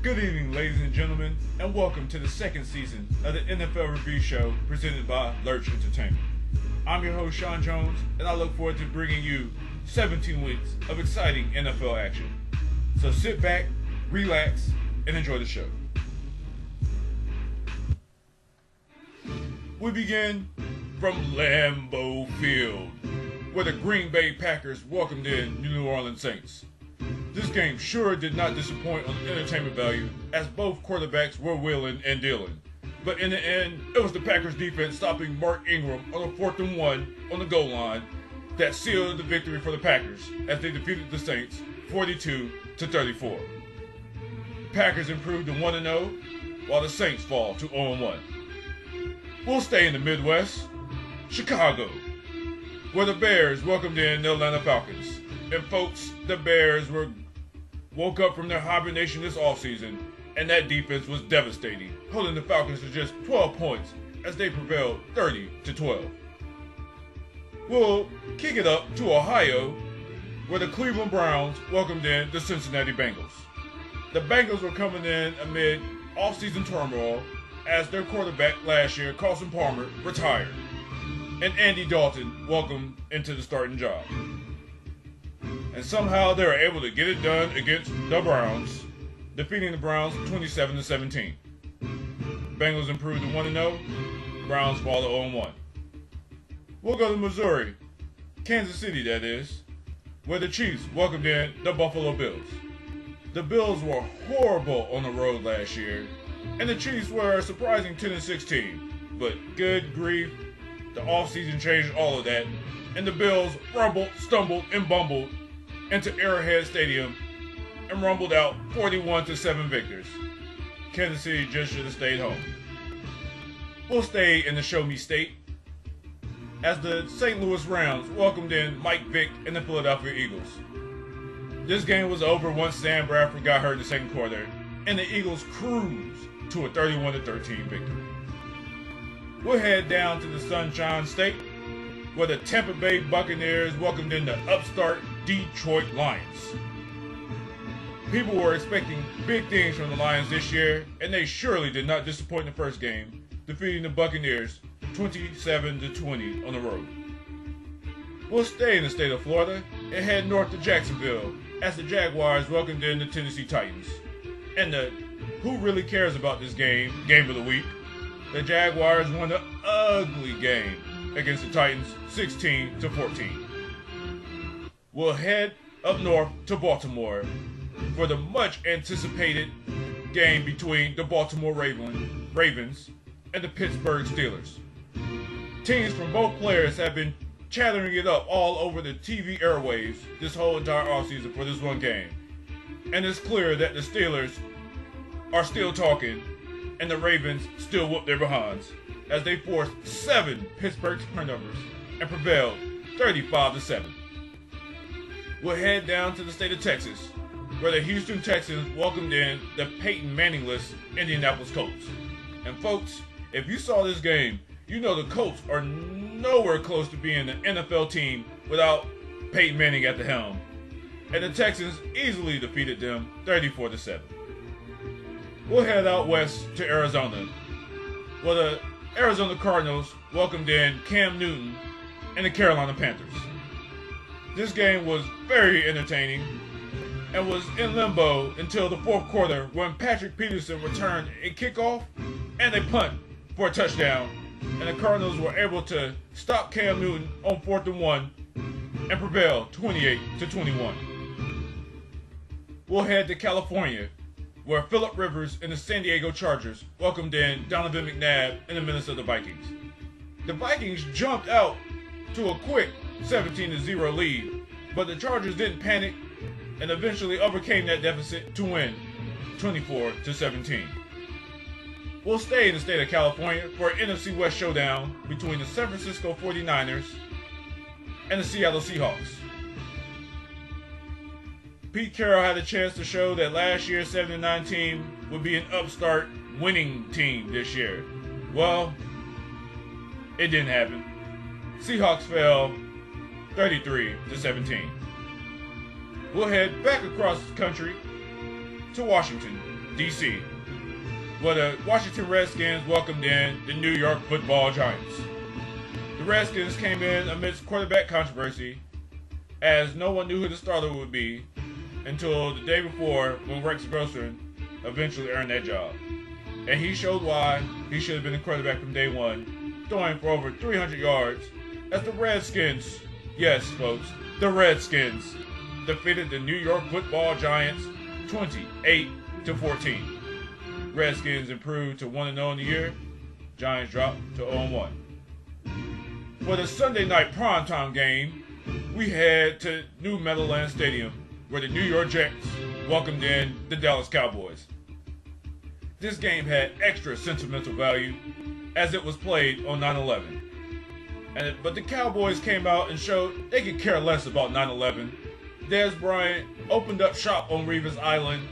Good evening, ladies and gentlemen, and welcome to the second season of the NFL Review Show presented by LURCH Entertainment. I'm your host, Sean Jones, and I look forward to bringing you 17 weeks of exciting NFL action. So sit back, relax, and enjoy the show. We begin from Lambeau Field, where the Green Bay Packers welcomed in the New Orleans Saints. This game sure did not disappoint on entertainment value, as both quarterbacks were wheeling and dealing. But in the end, it was the Packers defense stopping Mark Ingram on a 4th and 1 on the goal line that sealed the victory for the Packers as they defeated the Saints 42-34. Packers improved to 1-0, while the Saints fall to 0-1. We'll stay in the Midwest, Chicago, where the Bears welcomed in the Atlanta Falcons. And folks, the Bears woke up from their hibernation this offseason, and that defense was devastating, holding the Falcons to just 12 points as they prevailed 30-12. We'll kick it up to Ohio, where the Cleveland Browns welcomed in the Cincinnati Bengals. The Bengals were coming in amid offseason turmoil as their quarterback last year, Carson Palmer, retired, and Andy Dalton welcomed into the starting job. And somehow they were able to get it done against the Browns, defeating the Browns 27-17. Bengals improved to 1-0, Browns fall to 0-1. We'll go to Missouri, Kansas City that is, where the Chiefs welcomed in the Buffalo Bills. The Bills were horrible on the road last year, and the Chiefs were a surprising 10-6 team. But good grief, the offseason changed all of that, and the Bills rumbled, stumbled, and bumbled into Arrowhead Stadium and rumbled out 41-7 victors. Kansas City just should have stayed home. We'll stay in the Show Me State as the St. Louis Rams welcomed in Mike Vick and the Philadelphia Eagles. This game was over once Sam Bradford got hurt in the second quarter, and the Eagles cruised to a 31-13 victory. We'll head down to the Sunshine State, where the Tampa Bay Buccaneers welcomed in the upstart Detroit Lions. People were expecting big things from the Lions this year, and they surely did not disappoint in the first game, defeating the Buccaneers 27-20 on the road. We'll stay in the state of Florida and head north to Jacksonville as the Jaguars welcomed in the Tennessee Titans. And who really cares about this game of the week? The Jaguars won an ugly game against the Titans 16-14. We'll head up north to Baltimore for the much anticipated game between the Baltimore Ravens and the Pittsburgh Steelers. Teams from both players have been chattering it up all over the TV airwaves this whole entire offseason for this one game. And it's clear that the Steelers are still talking and the Ravens still whoop their behinds as they forced 7 Pittsburgh turnovers and prevailed 35-7. We'll head down to the state of Texas, where the Houston Texans welcomed in the Peyton Manning-less Indianapolis Colts. And folks, if you saw this game, you know the Colts are nowhere close to being an NFL team without Peyton Manning at the helm. And the Texans easily defeated them 34-7. We'll head out west to Arizona, where the Arizona Cardinals welcomed in Cam Newton and the Carolina Panthers. This game was very entertaining and was in limbo until the fourth quarter when Patrick Peterson returned a kickoff and a punt for a touchdown, and the Cardinals were able to stop Cam Newton on 4th and 1 and prevail 28-21. We'll head to California, where Phillip Rivers and the San Diego Chargers welcomed in Donovan McNabb and the Minnesota Vikings. The Vikings jumped out to a quick 17-0 lead, but the Chargers didn't panic and eventually overcame that deficit to win 24-17. We'll stay in the state of California for an NFC West showdown between the San Francisco 49ers and the Seattle Seahawks. Pete Carroll had a chance to show that last year's 7-9 team would be an upstart winning team this year. Well, it didn't happen. Seahawks fell 33-17. We'll head back across the country to Washington, D.C., where the Washington Redskins welcomed in the New York Football Giants. The Redskins came in amidst quarterback controversy, as no one knew who the starter would be until the day before, when Rex Grossman eventually earned that job. And he showed why he should have been the quarterback from day one, throwing for over 300 yards as the Redskins, yes folks, the Redskins, defeated the New York Football Giants 28-14. Redskins improved to 1-0 in the year. Giants dropped to 0-1. For the Sunday night primetime game, we head to New Meadowlands Stadium, where the New York Jets welcomed in the Dallas Cowboys. This game had extra sentimental value as it was played on 9/11. But the Cowboys came out and showed they could care less about 9/11. Dez Bryant opened up shop on Revis Island.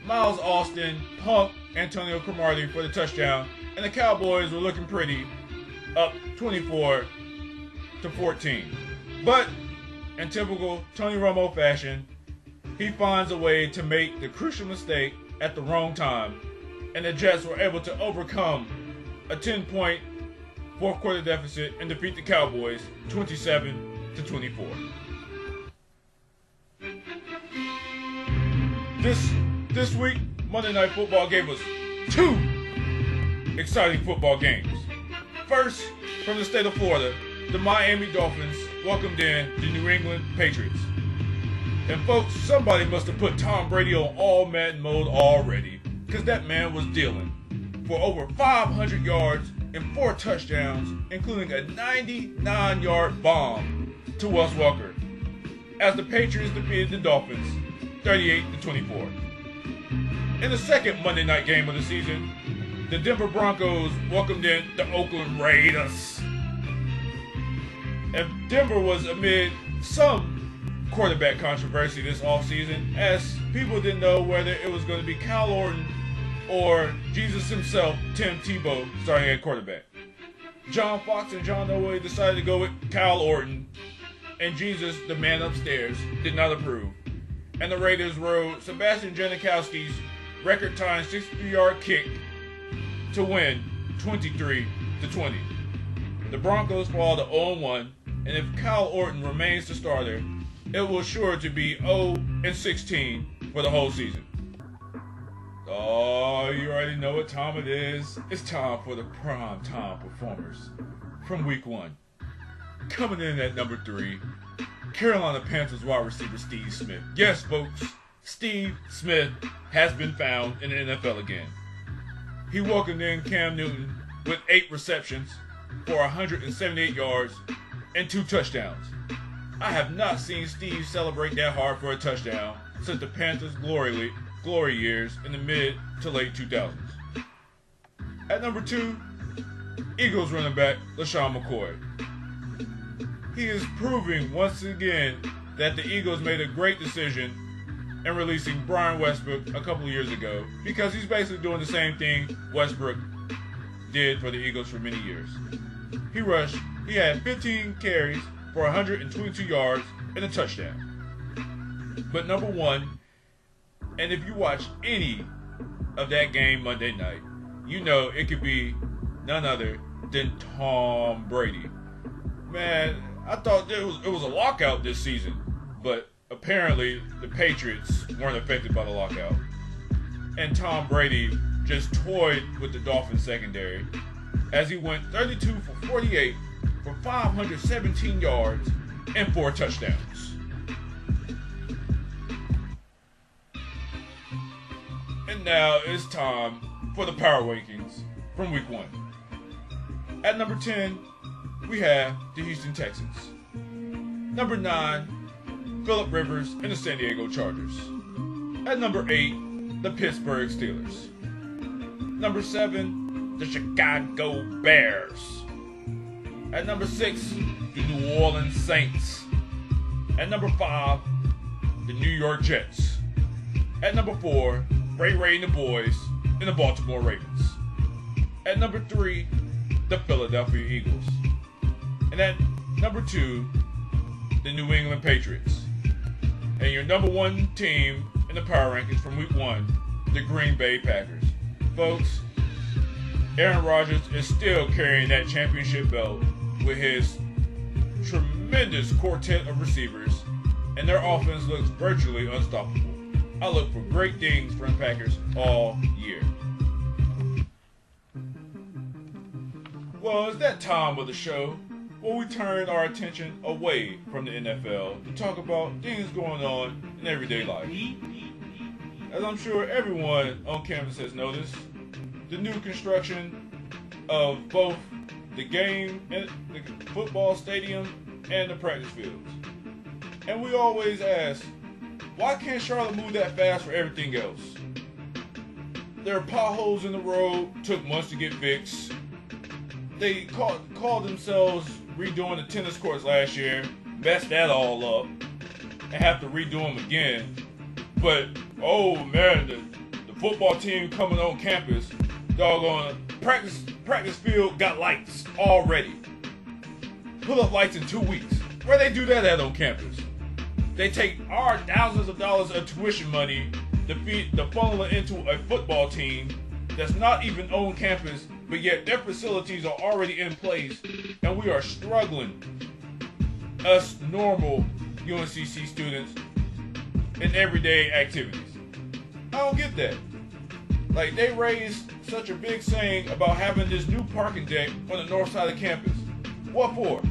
Miles Austin punked Antonio Cromartie for the touchdown, and the Cowboys were looking pretty, up 24-14. But in typical Tony Romo fashion, he finds a way to make the crucial mistake at the wrong time, and the Jets were able to overcome a 10-point fourth quarter deficit and defeat the Cowboys 27-24. This week, Monday Night Football gave us two exciting football games. First, from the state of Florida, the Miami Dolphins welcomed in the New England Patriots. And folks, somebody must have put Tom Brady on all Madden mode already, because that man was dealing for over 500 yards and 4 touchdowns, including a 99-yard bomb to Wes Welker, as the Patriots defeated the Dolphins 38-24. In the second Monday night game of the season, the Denver Broncos welcomed in the Oakland Raiders. And Denver was amid some quarterback controversy this offseason, as people didn't know whether it was going to be Kyle Orton or Jesus himself, Tim Tebow, starting at quarterback. John Fox and John Elway decided to go with Kyle Orton, and Jesus, the man upstairs, did not approve. And the Raiders rode Sebastian Janikowski's record-time 63-yard kick to win 23-20. The Broncos fall to 0-1, and if Kyle Orton remains the starter, it will sure to be 0-16 for the whole season. Oh, you already know what time it is. It's time for the prime time performers from week 1. Coming in at number 3, Carolina Panthers wide receiver Steve Smith. Yes, folks, Steve Smith has been found in the NFL again. He welcomed in Cam Newton with 8 receptions for 178 yards and 2 touchdowns. I have not seen Steve celebrate that hard for a touchdown since the Panthers' glory years in the mid to late 2000s. At number 2, Eagles running back LaShawn McCoy. He is proving once again that the Eagles made a great decision in releasing Brian Westbrook a couple of years ago, because he's basically doing the same thing Westbrook did for the Eagles for many years. He had 15 carries for 122 yards and a touchdown. But number 1, and if you watch any of that game Monday night, you know it could be none other than Tom Brady. Man, I thought it was a lockout this season, but apparently the Patriots weren't affected by the lockout. And Tom Brady just toyed with the Dolphins secondary as he went 32 for 48 for 517 yards and 4 touchdowns. And now it's time for the power rankings from week 1. At number 10, we have the Houston Texans. Number 9, Phillip Rivers and the San Diego Chargers. At number 8, the Pittsburgh Steelers. Number 7, the Chicago Bears. At number 6, the New Orleans Saints. At number 5, the New York Jets. At number 4, Ray and the boys and the Baltimore Ravens. At number 3, the Philadelphia Eagles. And at number 2, the New England Patriots. And your number 1 team in the power rankings from week 1, the Green Bay Packers. Folks, Aaron Rodgers is still carrying that championship belt with his tremendous quartet of receivers, and their offense looks virtually unstoppable. I look for great things from the Packers all year. Well, it's that time of the show where we turn our attention away from the NFL to talk about things going on in everyday life. As I'm sure everyone on campus has noticed, the new construction of both the game and the football stadium and the practice fields. And we always ask, why can't Charlotte move that fast for everything else? There are potholes in the road, took months to get fixed. They called themselves redoing the tennis courts last year, messed that all up, and have to redo them again. But, oh man, the football team coming on campus, doggone practice field got lights already. Put up lights in 2 weeks. Where they do that at on campus? They take our thousands of dollars of tuition money to funnel it into a football team that's not even on campus, but yet their facilities are already in place, and we are struggling, us normal UNCC students, in everyday activities. I don't get that. Like, they raised such a big saying about having this new parking deck on the north side of campus. What for?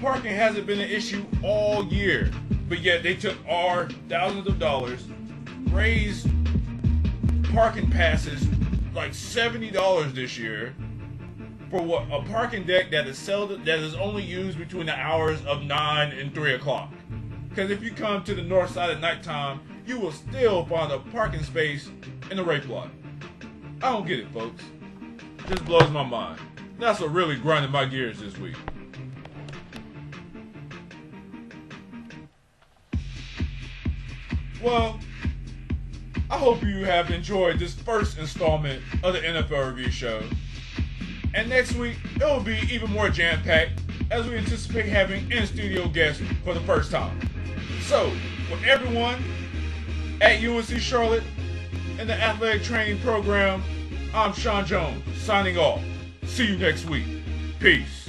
Parking hasn't been an issue all year, but yet they took our thousands of dollars, raised parking passes like $70 this year for what, a parking deck that is only used between the hours of 9 and 3 o'clock. Because if you come to the north side at nighttime, you will still find a parking space in the Ray plot. I don't get it, folks. It just blows my mind. That's what really grinded my gears this week. Well, I hope you have enjoyed this first installment of the NFL Review Show. And next week, it will be even more jam-packed as we anticipate having in-studio guests for the first time. So, for everyone at UNC Charlotte and the athletic training program, I'm Sean Jones, signing off. See you next week. Peace.